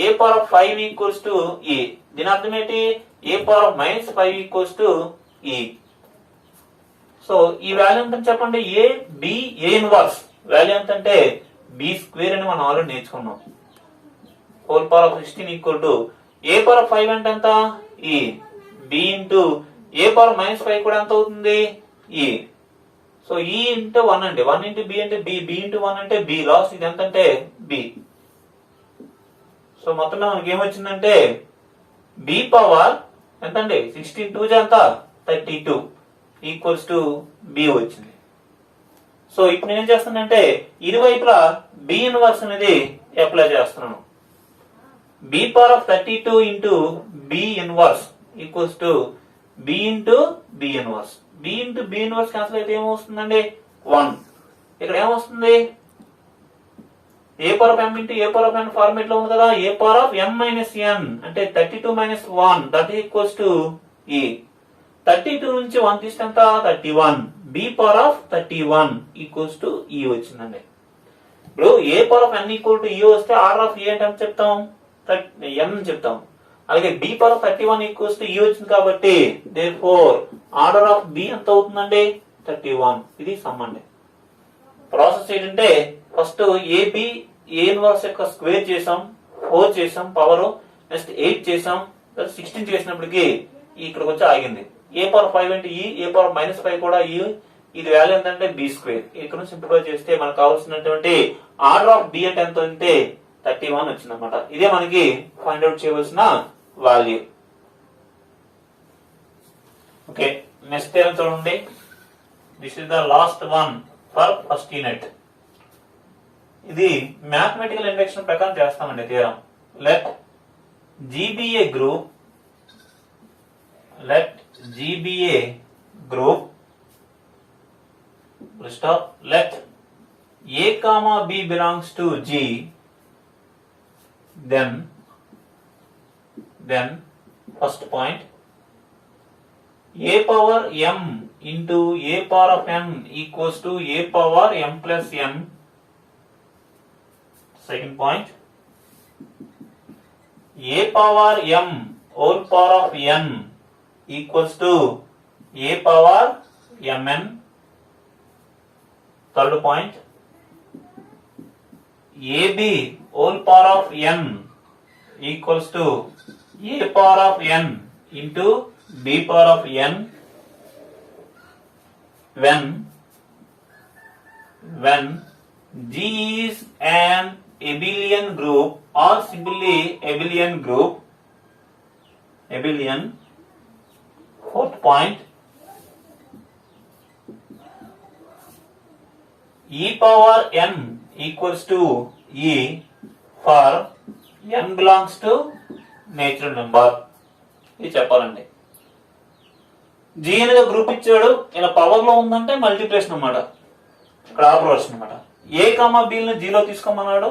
A power of 5 equals to e. దీని అర్థం ఏంటి? A power of -5 equals to e. So ఈ వాల్యూ ఎంత చెప్పండి? A b a inverse value ఎంత అంటే బి స్క్వేర్ అని మనం ఆల్రెడీ నేర్చుకున్నాం. Whole power of 16 equal to a power of 5 అంటే ఎంత ఈ బి ఇంటూ ఏ పవర్ -5 కూడా ఎంత అవుతుంది ఈ. సో ఈ ఇంటూ 1 అండి. 1 ఇంటూ బి అంటే బి, బి ఇంటూ 1 అంటే బి లాస్ ఇది ఎంత అంటే బి. సో మొత్తం మనకి ఏమొచ్చిందంటే బి పవర్ ఎంత అండి 16 2 ఎంత 32 ఈక్వల్స్ టు బి వచ్చింది. సో ఇప్పుడు నేను ఏం చేస్తానంటే ఇరువైపులా బి ఇన్వర్స్ అనేది అప్లై చేస్తున్నాను. B power of 32 into b inverse equals to b into b inverse. B into b inverse cancel అయితే ఏమొస్తుందండి 1. ఇక్కడ ఏమొస్తుంది a power of m into A power of n format లో ఉంది కదా. A power of m minus n అంటే 32 minus 1 that equals to ఈ. 32 నుంచి 1 తీస్తే ఎంత 31. B power of 31 equals to e వచ్చిందండి. ఇప్పుడు a power of n equal to e వస్తే ఆర్డర్ ఆఫ్ ఏ అంటే ఎంత చెప్తాం n అని చెప్తాం. అలాగే b power of 31 equals to e వచ్చింది కాబట్టి దేర్ఫోర్ ఆర్డర్ ఆఫ్ బి ఎంత అవుతుందండి 31. ఇది సమ్ అండి. ప్రాసెస్ ఏంటంటే ఫస్ట్ ఏబి ఏ ఇన్వర్స్ యొక్క స్క్వేర్ చేసాం, 4 చేసాం పవర్, నెక్స్ట్ 8 చేసాం, 16 చేసినప్పటికి ఇక్కడికి వచ్చి ఆగింది. ఏ పవర్ 5 అంటే ఈ, ఏ పవర్ -5 కూడా ఈ. ఇది వాల్యూ ఏంటంటే బి స్క్వేర్. ఇక్కడ నుంచి సింప్లిఫై చేస్తే మనకు కావాల్సినటువంటి ఆర్డర్ ఆఫ్ బి అంటే ఎంత అంటే 31 వచ్చింది అనమాట. ఇదే మనకి ఫైండ్ అవుట్ చేయవలసిన వాల్యూ. ఓకే, నెక్స్ట్ ఏమో చూడండి. This is the last one for first unit. ఇది మ్యాథమెటికల్ ఇండక్షన్ ప్రకారం చేస్తామండి theorem. Let GBA group stop. Let a comma b belongs to G, then first point a power m into a power of n equals to a power m plus n. Second point a power m whole power of n equals to a power mn. Third point ab whole power of n equals to a power of n into b power of n when G is an abelian group or simply abelian group. Fourth point e power n equals to e for n belongs to natural number. ఇది చెప్పాలండి. G అనేది group ఇచ్చాడు, ఇలా power లో ఉందంటే multiplication అన్నమాట, ఇక్కడ operation అన్నమాట. ఏ కామా బి ని జీరో తీసుకోమన్నాడు.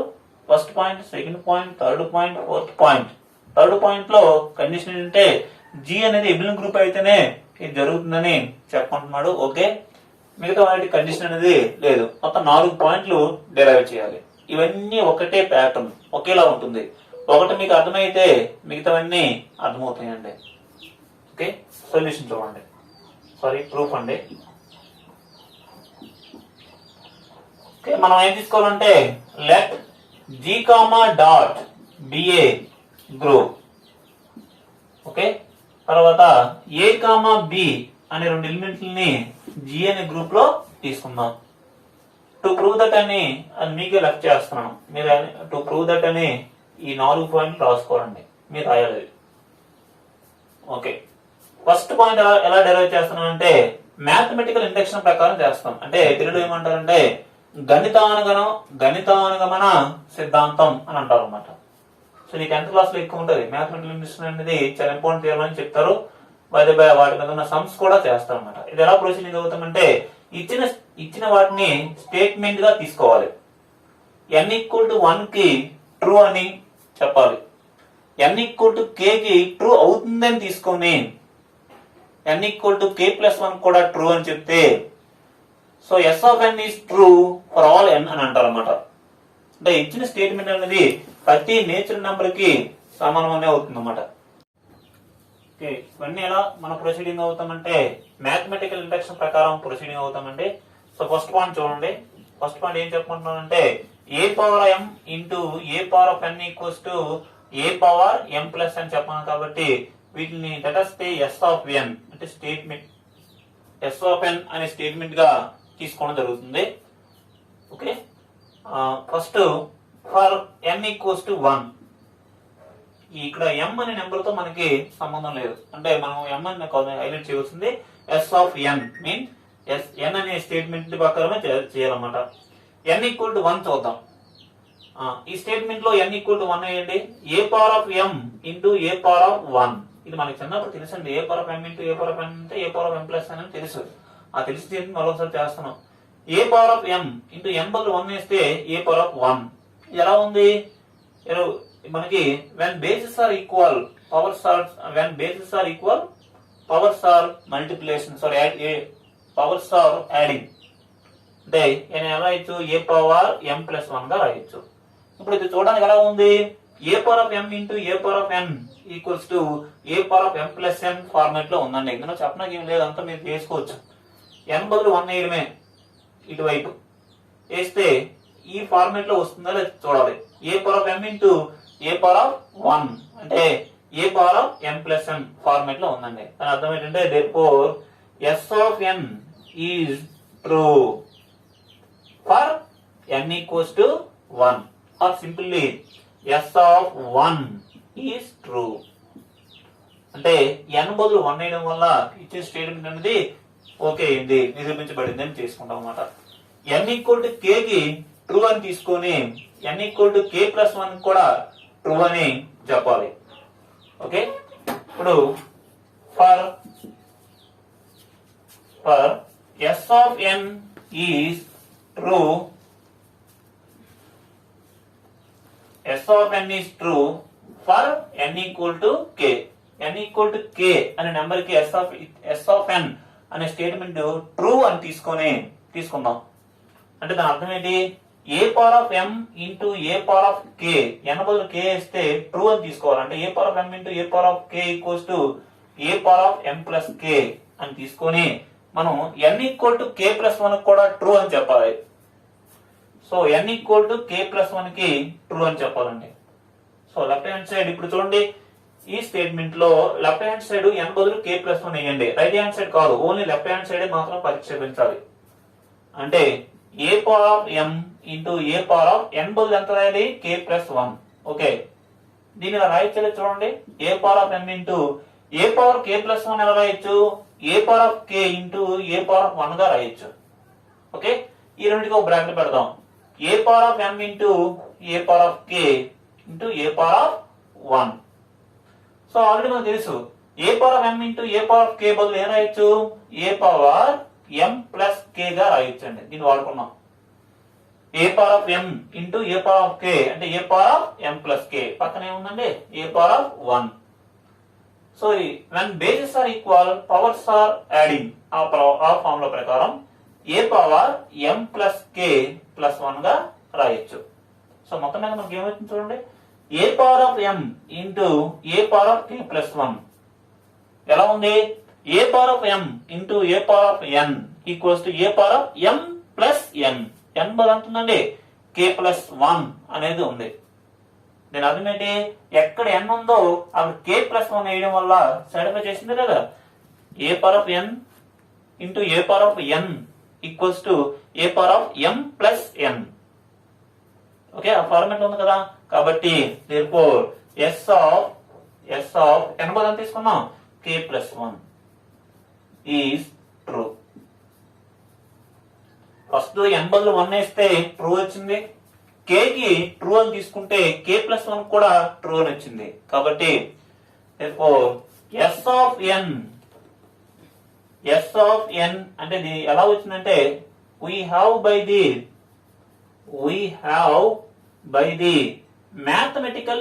First point, second point, third point, fourth point. Third point లో కండిషన్ ఏంటంటే జీ అనేది ఎబిలియన్ గ్రూప్ అయితేనే ఇది జరుగుతుందని చెప్పంటున్నాడు. ఓకే, మిగతా వాటి కండిషన్ అనేది లేదు. మొత్తం 4 పాయింట్లు డెరైవ్ చేయాలి. ఇవన్నీ ఒకటే ప్యాటర్న్, ఒకేలా ఉంటుంది. ఒకటి మీకు అర్థమైతే మిగతావన్నీ అర్థమవుతాయండి. ఓకే, సొల్యూషన్ చూడండి. ప్రూఫ్ అండి. ఓకే, మనం ఏం తీసుకోవాలంటే let g comma dot BA group. Okay, తర్వాత ఏ కామా బి అనే 2 ఎలిమెంట్లని జి అనే గ్రూప్ లో తీసుకుందాం. టు ప్రూవ్ దట్ అని అది మీకే లెఫ్ట్ చేస్తున్నాను. మీరు టు ప్రూవ్ దట్ అని ఈ 4 పాయింట్లు రాసుకోరండి, మీరు రాయాలి. ఓకే, ఫస్ట్ పాయింట్ ఎలా డెరైవ్ చేస్తున్నాం అంటే మ్యాథమెటికల్ ఇండక్షన్ ప్రకారం చేస్తాం. అంటే తెలుగులో ఏమంటారంటే గణితానుగమన సిద్ధాంతం అని అంటారు అనమాట. సో నీకు 10th క్లాస్ లో ఎక్కువ ఉంటుంది. మ్యాథమెటికల్ ఇండక్షన్ అనేది చాలా ఇంపార్టెంట్ థియరం అని చెప్తారు. వాటి మీద ఉన్న సమ్స్ కూడా చేస్తారు అనమాట. ఇది ఎలా ప్రొసీడింగ్ అవుతామంటే ఇచ్చిన వాటిని స్టేట్మెంట్ గా తీసుకోవాలి. n=1 కి ట్రూ అని చెప్పాలి. n=k కి ట్రూ అవుతుందని తీసుకొని n=k+1 కూడా ట్రూ అని చెప్తే so s of n is true for all n అని అంటారు అనమాట. అంటే ఇచ్చిన స్టేట్మెంట్ అనేది ప్రతి నేచురల్ నెంబర్ కి సమానమనే అవుతుంది అనమాట. ఓకే, ఇవన్నీ ఎలా మనం ప్రొసీడింగ్ అవుతామంటే మ్యాథమెటికల్ ఇండక్షన్ ప్రకారం ప్రొసీడింగ్ అవుతామండి. సో ఫస్ట్ పాయింట్ చూడండి. ఫస్ట్ పాయింట్ ఏం చెప్పుకుంటున్నానంటే a⁻m into a⁻n equals to a⁻m plus అని చెప్పాను. కాబట్టి వీటిని తటస్థే s of n అంటే స్టేట్మెంట్ s of n అనే స్టేట్మెంట్ గా తీసుకోవడం జరుగుతుంది. ఓకే, ఫస్ట్ ఫర్ n=1 ఇక్కడ m అనే నెంబర్ తో మనకి సంబంధం లేదు. అంటే మనం m అని హైలైట్ చేయవలసింది s of n mean n అనే స్టేట్మెంట్ ప్రకారమే చేయాలన్నమాట. n=1 చూద్దాం. ఈ స్టేట్మెంట్ లో n=1 అయ్యండి. a⁻m ఇంటూ a⁻1 ఇది మనకి చిన్నప్పుడు తెలుసండి. a⁻m ఇంటూ a⁻n అంటే a⁻m+n అని తెలుసు. ఆ తెలిసి మరొకసారి చేస్తున్నాం. a⁻m ఇంటూ n బదులు 1 వేస్తే a⁻1 ఎలా ఉంది మనకి when bases are equal powers are multiplication powers are adding అంటే నేను ఎలా రాయొచ్చు a⁻m+1 గా రాయొచ్చు. ఇప్పుడు ఇది చూడడానికి ఎలా ఉంది a⁻m into a⁻n equals to a⁻m+n format లో ఉందండి. ఇందులో చెప్పడానికి ఏం లేదు, అంతా మీరు చేసుకోవచ్చు. n బదులు 1 వేయడమే ఇటువైపు వేస్తే ఈ ఫార్మాట్ లో వస్తుందా లేదా చూడాలి. a⁻m ఇంటూ a⁻1 అంటే a⁻m+n ఫార్మాట్ లో ఉందండి. దాని అర్థం ఏంటంటే therefore s of n is true for n=1 or simply s of 1 is true. అంటే n బదులు 1 వేయడం వల్ల ఇచ్చిన స్టేట్మెంట్ అనేది ఓకే అయింది, నిరూపించబడింది అని తీసుకుంటాం అన్నమాట. n=k కి ట్రూ అని తీసుకొని n=k+1 కూడా ట్రూ అని చెప్పాలి. ఓకే, ఇప్పుడు for s of n is true for n=k అనే నెంబర్ కి s of n అనే స్టేట్మెంట్ ట్రూ అని తీసుకుందాం. అంటే దాని అర్థం ఏంటి a⁻m ఇంటూ a⁻k n బదులు k వేస్తే ట్రూ అని తీసుకోవాలి. అంటే a⁻m into a⁻k equals to a⁻m+k అని తీసుకొని మనం n=k+1 కూడా ట్రూ అని చెప్పాలి. సో n=k+1 కి ట్రూ అని చెప్పాలండి. సో లెఫ్ట్ హ్యాండ్ సైడ్ ఇప్పుడు చూడండి, ఈ స్టేట్మెంట్ లో లెఫ్ట్ హ్యాండ్ సైడ్ n బదులు k+1 వేయండి. రైట్ హ్యాండ్ సైడ్ కాదు, ఓన్లీ లెఫ్ట్ హ్యాండ్ సైడ్ మాత్రం పరిక్షేపించాలి. అంటే a⁻m ఇంటూ a⁻n బదులు ఎంత రాయాలి k+1. ఓకే, దీని ఇలా రాయొచ్చు చూడండి. a⁻m ఇంటూ a⁻k+1 ఎలా రాయొచ్చు a⁻k ఇంటూ a⁻1 గా రాయొచ్చు. ఓకే, ఈ రెండింటికి ఒక బ్రాకెట్ పెడదాం. a⁻m into a⁻k into a⁻1. So already మనకు తెలుసు a⁻m ఇంటూ a⁻k బదులు ఏం రాయొచ్చు a⁻m+k గా రాయొచ్చు అండి. దీన్ని వాడుకున్నాం. a⁻m ఇంటూ a⁻k అంటే a⁻m+k పక్కన ఏముందండి a⁻1. So so when bases are equal, powers are adding. ఆ ఫార్ములా ప్రకారం a power m plus k plus 1 గా రాయొచ్చు. సో మొత్తం మీద మనకి ఏమవుతుంది చూడండి, a power of m into a power of k plus 1 ఎలా ఉంది, a power of m into a power of n equals to a power of m plus n. n బదులు అంటుందండి k ప్లస్ 1 అనేది ఉంది. నేను అర్థం ఏంటి, ఎక్కడ n ఉందో అక్కడ k ప్లస్ 1 వేయడం వల్ల సాటిస్ఫై చేసింది కదా. A power of n into A power of n equals to a power of m plus n. Okay, ఆ ఫార్మాట్ ఉంది కదా. కాబట్టి therefore s ఆఫ్ n బదులు తీసుకున్నాం k plus 1 is true. First n బదులు 1 వేస్తే ట్రూ వచ్చింది, k కి ట్రూ అని తీసుకుంటే k ప్లస్ 1 కూడా ట్రూ అని వచ్చింది. కాబట్టి therefore s ఆఫ్ n అంటే ఇది ఎలా వచ్చిందంటే we have by the mathematical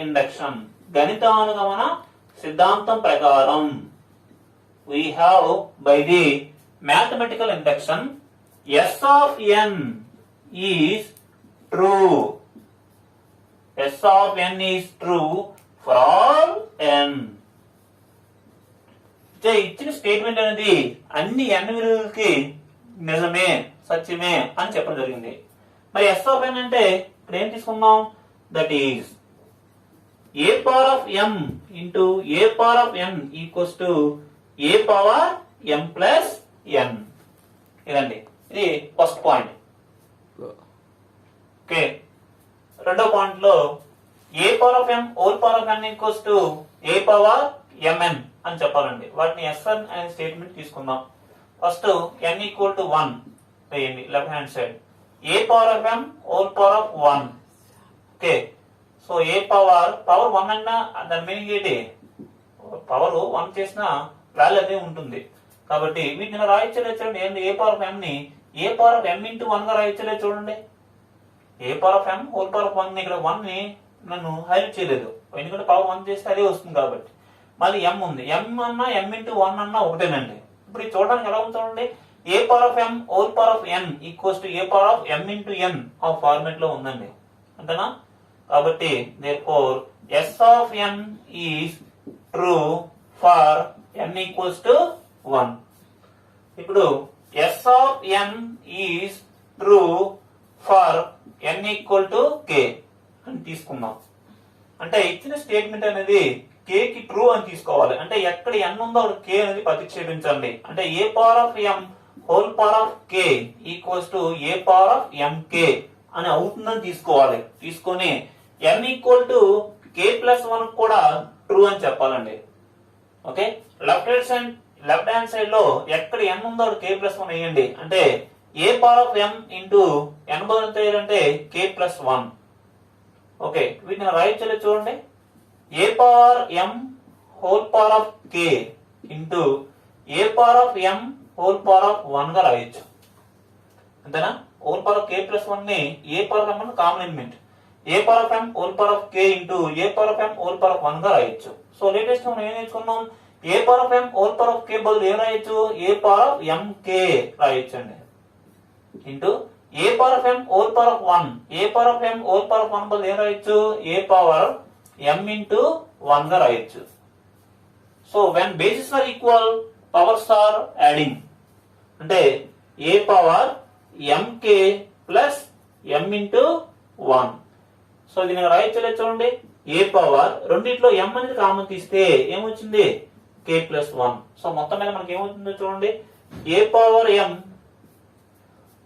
induction గణితానుగమన సిద్ధాంతం ప్రకారం we have by the mathematical induction s of n is true. S of n is true for all n. ఇచ్చిన స్టేట్మెంట్ అనేది అన్ని n విలువలకి నిజమే సత్యమే అని చెప్పడం జరిగింది. మరి s of n అంటే ఇప్పుడు ఏం తీసుకున్నాం, that is a power of m into a power of n equals to a power m plus n. ఇదండి, ఇది ఫస్ట్ పాయింట్. ఓకే, రెండో పాయింట్ లో a power of m whole power of n equals to a power mn అని చెప్పాలండి. వాటిని sn అనే statement తీసుకుందాం. First n equal to 1 వేయండి left hand side, A power of m whole power of 1. Okay, so a power 1 అన్నా దాని meaning ఏంటి, power 1 చేసిన వాల్యూ అదే ఉంటుంది. కాబట్టి వీటిని రాయించలేదు చూడండి, ఏంటి ఏ పవర్ ఆఫ్ m ని a power of m into 1 గా రాయించలేదు చూడండి. A power of m whole power of 1 ఇక్కడ 1 ని నన్ను హైలైట్ చేయలేదు, ఎందుకంటే పవర్ 1 చేస్తే అదే వస్తుంది కాబట్టి. మళ్ళీ m ఉంది, m అన్నా m ఇంటూ 1 అన్నా ఒకటేనండి. ఇప్పుడు ఇది చూడడానికి ఎలా ఉంది చూడండి, a power of m whole power of n equals to a power of m into n ఆ ఫార్మేట్ లో ఉందండి, అంతేనా. కాబట్టి therefore s of n is true for n equals to 1. ఇప్పుడు s of n is true for n equal to k అని తీసుకుందాం. అంటే ఇచ్చిన స్టేట్మెంట్ అనేది k కి ట్రూ అని తీసుకోవాలి. అంటే ఎక్కడ n ఉందో అక్కడ k అనేది ప్రతిక్షేపించండి. అంటే ఏ power of m whole power of k equals to a power of mk అని అవుతుందని తీసుకోవాలి. తీసుకొని n equal to k plus 1 కూడా ట్రూ అని చెప్పాలండి. ఓకే, లెఫ్ట్ హ్యాండ్ సైడ్ లో ఎక్కడ n ఉందో k ప్లస్ 1 వేయండి. అంటే ఏ power of m into n బదులు ఎంత వేయాలంటే k ప్లస్ 1. ఓకే, వీటిని రాయించలేదు చూడండి, a power m whole power of k into A power of m whole power of 1 గా రాయొచ్చు, అంతేనా. Whole power of k plus 1 ని a power of m common element, a power of m whole power of k into A power of m whole power of 1 గా రాయొచ్చు. So latest మనం ఏం నేర్చుకున్నాం, a power of m whole power of k బదులు ఏం రాయొచ్చు, A power of mk రాయొచ్చు అండి, into A power of m whole power of 1, a power of m whole power of 1 బదులు ఏం రాయొచ్చు, ఏ పవర్ m ఇంటూ 1 గా రాయొచ్చు. So when bases are equal powers are adding, అంటే ఏ power mk plus m into 1. So దీన్ని రాయొచ్చలేదు చూడండి, a power రెండిట్లో m అనేది కామన్ తీస్తే ఏమొచ్చింది k ప్లస్ 1. సో మొత్తం మీద మనకి ఏమవుతుందో చూడండి, a power m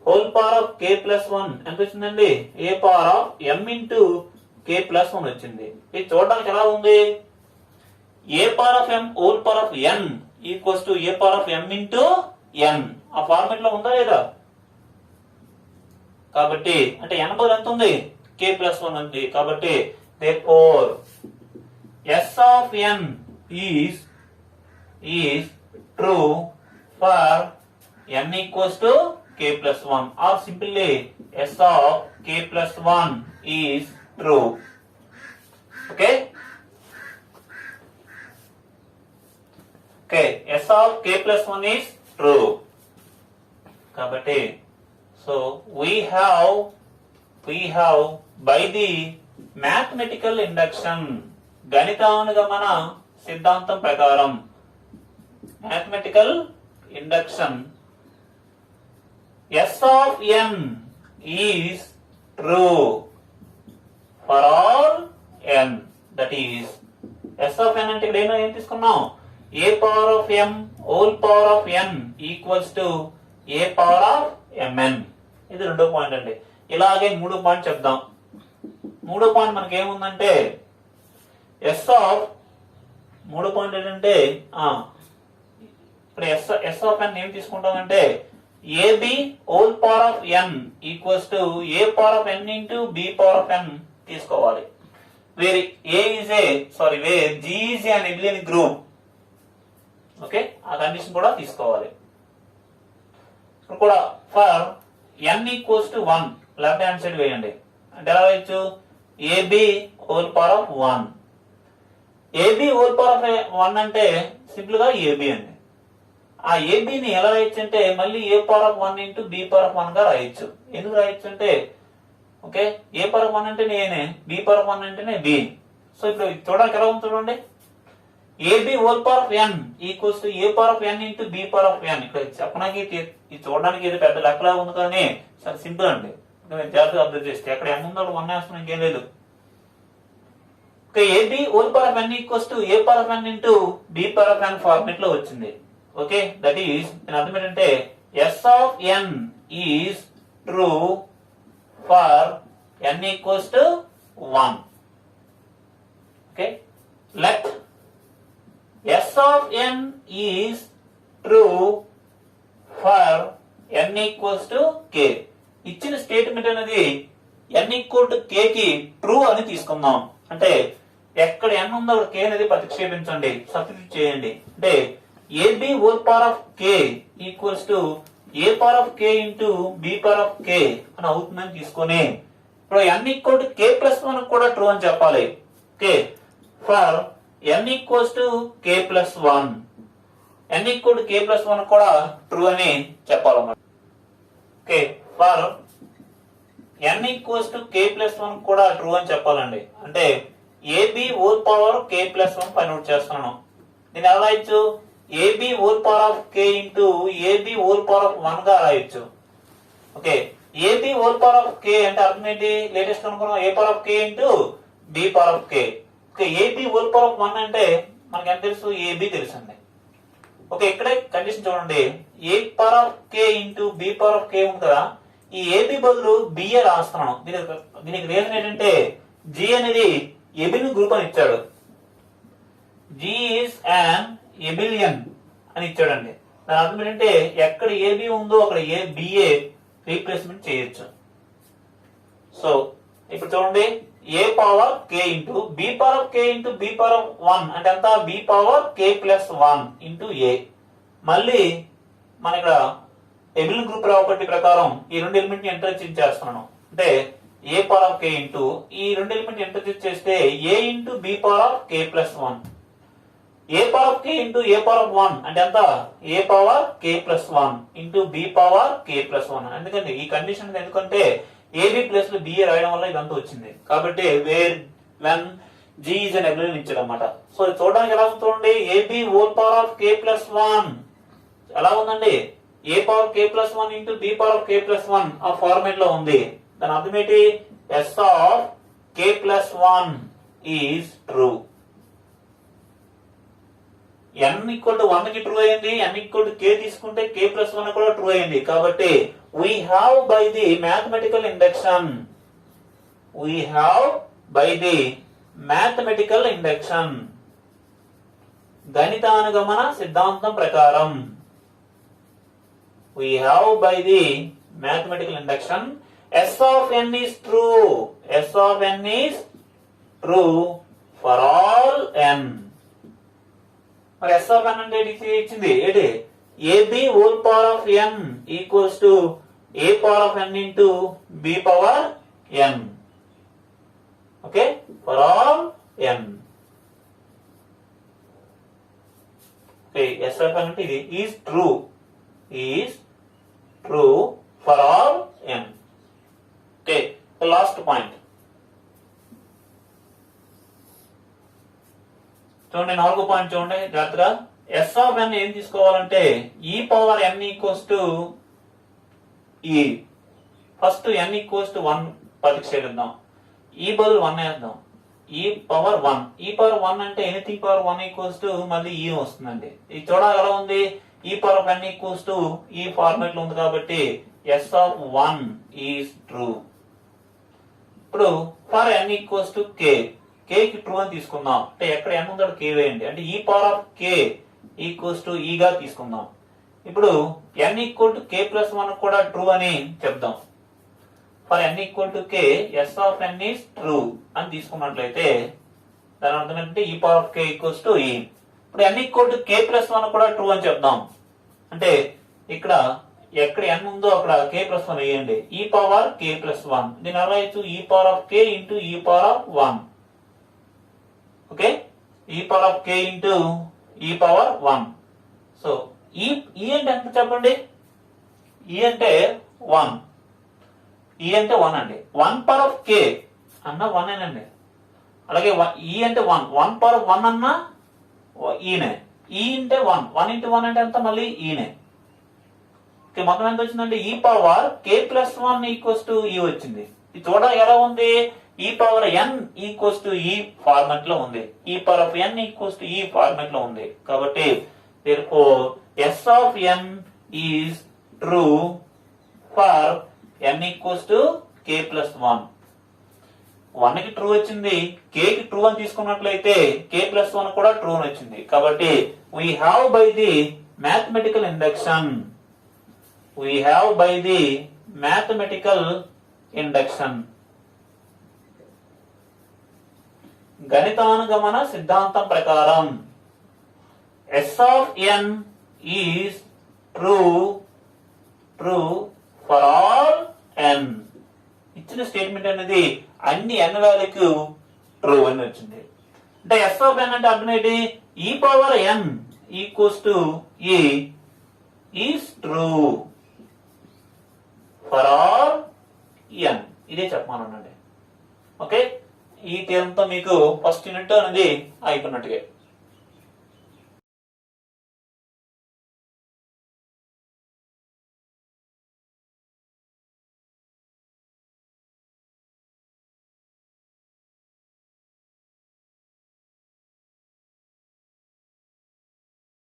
whole power of k plus 1 ఎంత వచ్చిందండి, a power of m into k plus 1 వచ్చింది. ఇది చూడడానికి ఎలా ఉంది, a power of m whole power of n equals to a power of m into n ఆ format లో ఉందా లేదా. కాబట్టి అంటే n బదులు ఎంత ఉంది, k ప్లస్ 1 ఉంది. కాబట్టి therefore s of n is true for n equals to k plus 1, or simply s of k plus 1 is true. k plus 1 is true. కాబట్టి so we have by the mathematical induction గణితానుగమన సిద్ధాంతం ప్రకారం mathematical induction S of n is true for all n. That is S of n అంటే ఇక్కడ ఏం తీసుకున్నాం a power of m whole power of n equals to a power of mn. ఇది రెండో point అండి. ఇలాగే మూడో పాయింట్ చెప్దాం. మూడో పాయింట్ మనకి ఏముందంటే మూడో పాయింట్ ఏంటంటే ఇక్కడ ఎస్ ఆఫ్ ఎన్ ఏం తీసుకుంటామంటే ab whole power of n equals to a power of n into b power of n తీసుకోవాలి. Where G is an abelian group. Okay, ఆ కండిషన్ కూడా తీసుకోవాలి. ఇక్కడ కూడా for n equals to 1 left hand side వేయండి. అంటే ఎలా వేయచ్చు ab whole power of 1. Ab whole power of 1 అంటే సింపుల్ గా ఏబి అండి. ఆ ఏబిని ఎలా రాయొచ్చు అంటే మళ్ళీ a power of 1 into b power of 1 గా రాయొచ్చు. ఎందుకు రాయొచ్చు అంటే ఓకే ఏ పవర్ ఆఫ్ 1 అంటే నేనే, బి పవర్ ఆఫ్ 1 అంటేనే బి. సో ఇప్పుడు చూడడానికి ఎలా ఉంది చూడండి. Ab whole power of n equals to a power of n into b power of n. ఇక్కడ చెప్పడానికి ఇది చూడడానికి ఇది పెద్ద లెక్కలా ఉంది కానీ చాలా సింపుల్ అండి. జాగ్రత్తగా అబ్జర్వ్ చేస్తే అక్కడ ఎన్ ఉందో 1 వేస్తున్నాం, ఇంకేం లేదు. Ab whole power of n equals to a power of n into b power of n format లో వచ్చింది. ఓకే, దట్ ఈస్ దీని అర్థం ఏంటంటే S of n is true for n equals to 1. Okay, let S of n is true for n equals to k. ఇచ్చిన statement అనేది ఎన్ equal to కే కి true అని తీసుకుందాం. అంటే ఎక్కడ ఎన్ ఉందో అక్కడ కే అనేది ప్రతిక్షేపించండి, సబ్స్టిట్యూట్ చేయండి. అంటే ab whole power of k equals to a power of k into b power of k అని అవుతుందని తీసుకొని ఇప్పుడు n equal to k plus 1 కూడా ట్రూ అని చెప్పాలి. Okay, for n equals to k plus 1 n equal to k plus 1 కూడా true అని చెప్పాలన్నమాట. Okay, for n equals to k plus 1 కూడా ట్రూ అని చెప్పాలండి. అంటే ab whole power k plus 1 find out చేస్తున్నాను. దీన్ని ఎలా రాయొచ్చు ab whole power of k into ab whole power of 1 గా రాయొచ్చు. Okay, ab whole power of k అంటే అర్థం ఏంటి, లేటెస్ట్ అనుకున్నాం a power of k into b power of k. Okay, ab whole power of 1 అంటే మనకి ఎంత తెలుసు, ఏబి తెలుసు అండి. ఓకే, ఇక్కడే కండిషన్ చూడండి, a power of k into b power of k ఉంది కదా, ఈ ఏబి బదులు బిఏ రాస్తున్నాను. దీనికి రీజన్ ఏంటంటే జి అనేది ఎబిలియన్ గ్రూప్ అని ఇచ్చాడు. జి ఈస్ an abelian అని ఇచ్చాడండి. దాని అర్థం ఏంటంటే ఎక్కడ ఏబి ఉందో అక్కడ బిఏ రీప్లేస్మెంట్ చేయొచ్చు. సో ఇప్పుడు చూడండి a power k into b power of k into b power of 1 అంటే ఎంత b power k plus 1 into a. మళ్ళీ మన ఇక్కడ ఎబిలియన్ గ్రూప్ ప్రాపర్టీ ప్రకారం ఈ రెండు ఎలిమెంట్ ని ఇంటర్చేంజ్ చేస్తున్నాను. అంటే ఏ పవర్ ఆఫ్ కే ఇంటూ ఈ రెండు ఎలిమెంట్ ఇంటర్చేంజ్ చేస్తే a into b power of k plus 1 a power of k into A power of 1 అంటే ఎంత ఏ power k plus 1 into b power k plus 1. ఎందుకంటే ఈ కండిషన్ ఎందుకంటే ఏబి ప్లస్ లో BA రాయడం వల్ల ఇదంతా వచ్చింది. కాబట్టి where when G is an abelian ఇచ్చాడు అనమాట. సో చూడడానికి ఎలా ఉంటుంది, ab whole power of k plus 1 ఎలా ఉందండి, a power k plus 1 into b power of k plus 1 ఆ ఫార్మేట్ లో ఉంది. దాని అర్థం ఏంటి, S of k plus 1 is true. n equal to 1 కి ట్రూ అయింది, n ఈక్వల్ టు k తీసుకుంటే k ప్లస్ 1 కూడా ట్రూ అయింది. కాబట్టి we have by the mathematical induction గణితానుగమన సిద్ధాంతం ప్రకారం we have by the mathematical induction s of n is true. S of n is true for all n. మరి s of n అంటే ఇచ్చింది ఏంటి, a b whole power of n equals to a power of n into b power n. Okay, for all n. Okay, s of చెప్పాలంటే ఇది is true for all n. Okay, last point చూడండి, 4వ point చూడండి జాగ్రత్తగా. Yes of n ఏం తీసుకోవాలంటే e power n equals to e. First n equals to 1 ప్రతిక్షేపిద్దాం, ఈ బదులు 1 వేద్దాం, e పవర్ 1. e పవర్ 1 అంటే ఎనీథింగ్ పవర్ 1 ఈక్వల్స్ టు మళ్ళీ e వస్తుందండి. ఇది చూడాలి ఎలా ఉంది, e power n equals to ఈ ఫార్మాట్ లో ఉంది కాబట్టి ఎస్ ఆఫ్ 1 ఈజ్ ట్రూ. ఇప్పుడు for n equals to k, k కి ట్రూ అని తీసుకుందాం. అంటే ఎక్కడ n ఉందో k వేయండి, అంటే ఈ power of k equals to ఈ గా తీసుకుందాం. ఇప్పుడు n equal to k plus 1 కూడా ట్రూ అని చెప్దాం. For n equal to k s of n is true అని తీసుకున్నట్లయితే దాని అర్థం ఏంటంటే ఈ power of k equals to ఈ. ఇప్పుడు n equal to k plus 1 కూడా ట్రూ అని చెప్దాం. అంటే ఇక్కడ ఎక్కడ n ఉందో అక్కడ k ప్లస్ 1 వేయండి, ఈ పవర్ k ప్లస్ 1. దీని ఎలా ఇచ్చు, ఈ పవర్ ఆఫ్ k ఇంటూ ఈ పవర్ ఆఫ్ 1. ఓకే, ఈ పవర్ ఆఫ్ k ఇంటూ ఈ పవర్ 1. సో ఈ అంటే ఎంత చెప్పండి, ఈ అంటే 1, ఈ అంటే 1 అండి. 1 పవర్ ఆఫ్ k అన్న 1 అండి. అలాగే ఈ అంటే 1 పవర్ ఆఫ్ 1 అన్న ఈనే. ఈ అంటే 1 ఇంటూ 1 అంటే ఎంత, మళ్ళీ ఈనే. ఓకే, మొత్తం ఎంత వచ్చిందంటే ఈ power k plus 1 equals to e వచ్చింది. ఇది చూడ ఎలా ఉంది, ఈ పవర్ n ఈక్వల్స్ టు ఈ ఫార్మాట్ లో ఉంది, ఈ power of n equals to ఈ ఫార్మాట్ లో ఉంది. కాబట్టి therefore s of n is true for n equals to k plus 1. 1 కి ట్రూ వచ్చింది, k కి ట్రూ అని తీసుకున్నట్లయితే k ప్లస్ 1 కూడా ట్రూ అని వచ్చింది. కాబట్టి we have by the mathematical induction, గణితానుగమన సిద్ధాంతం ప్రకారం s of n is true for all n. ఇచ్చిన స్టేట్మెంట్ అనేది అన్ని n వాల్యూకు ట్రూ అని వచ్చింది. అంటే s ఆఫ్ n అంటే అర్థం ఏంటి, ఈ పవర్ n ఈక్వల్స్ టు ఈ is true for all n. ఇదే చెప్పమనండి. ఓకే, ఈ థియరంతో మీకు ఫస్ట్ యూనిట్ అనేది అయిపోయినట్టుగా.